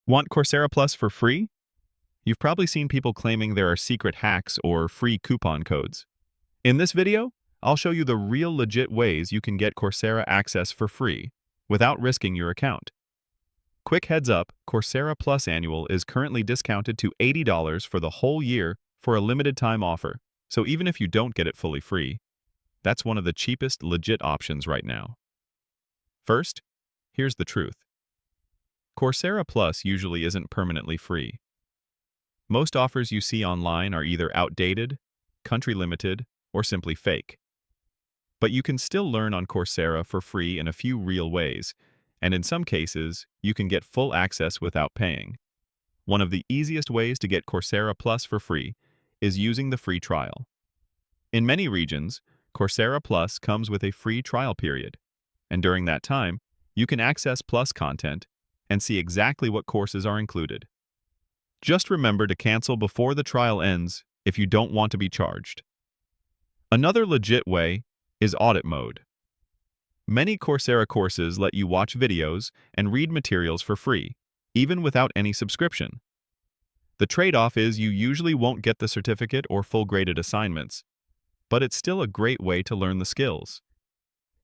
Want Coursera Plus for free? You've probably seen people claiming there are secret hacks or free coupon codes. In this video, I'll show you the real legit ways you can get Coursera access for free without risking your account. Quick heads up, Coursera Plus Annual is currently discounted to $80 for the whole year for a limited time offer, so even if you don't get it fully free, that's one of the cheapest legit options right now. First, here's the truth. Coursera Plus usually isn't permanently free. Most offers you see online are either outdated, country-limited, or simply fake. But you can still learn on Coursera for free in a few real ways, and in some cases, you can get full access without paying. One of the easiest ways to get Coursera Plus for free is using the free trial. In many regions, Coursera Plus comes with a free trial period, and during that time, you can access Plus content and see exactly what courses are included. Just remember to cancel before the trial ends if you don't want to be charged. Another legit way is audit mode. Many Coursera courses let you watch videos and read materials for free, even without any subscription. The trade-off is you usually won't get the certificate or full-graded assignments, but it's still a great way to learn the skills.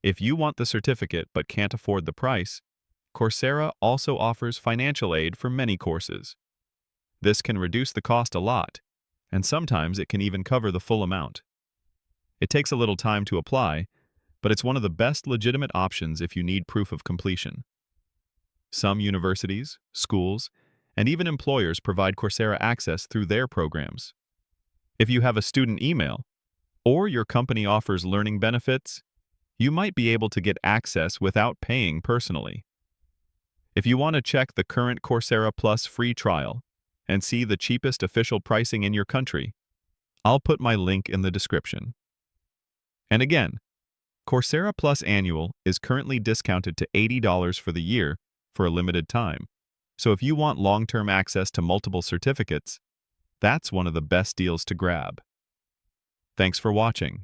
If you want the certificate but can't afford the price, Coursera also offers financial aid for many courses. This can reduce the cost a lot, and sometimes it can even cover the full amount. It takes a little time to apply, but it's one of the best legitimate options if you need proof of completion. Some universities, schools, and even employers provide Coursera access through their programs. If you have a student email, or your company offers learning benefits, you might be able to get access without paying personally. If you want to check the current Coursera Plus free trial and see the cheapest official pricing in your country, I'll put my link in the description. And again, Coursera Plus Annual is currently discounted to $80 for the year for a limited time, so if you want long-term access to multiple certificates, that's one of the best deals to grab. Thanks for watching.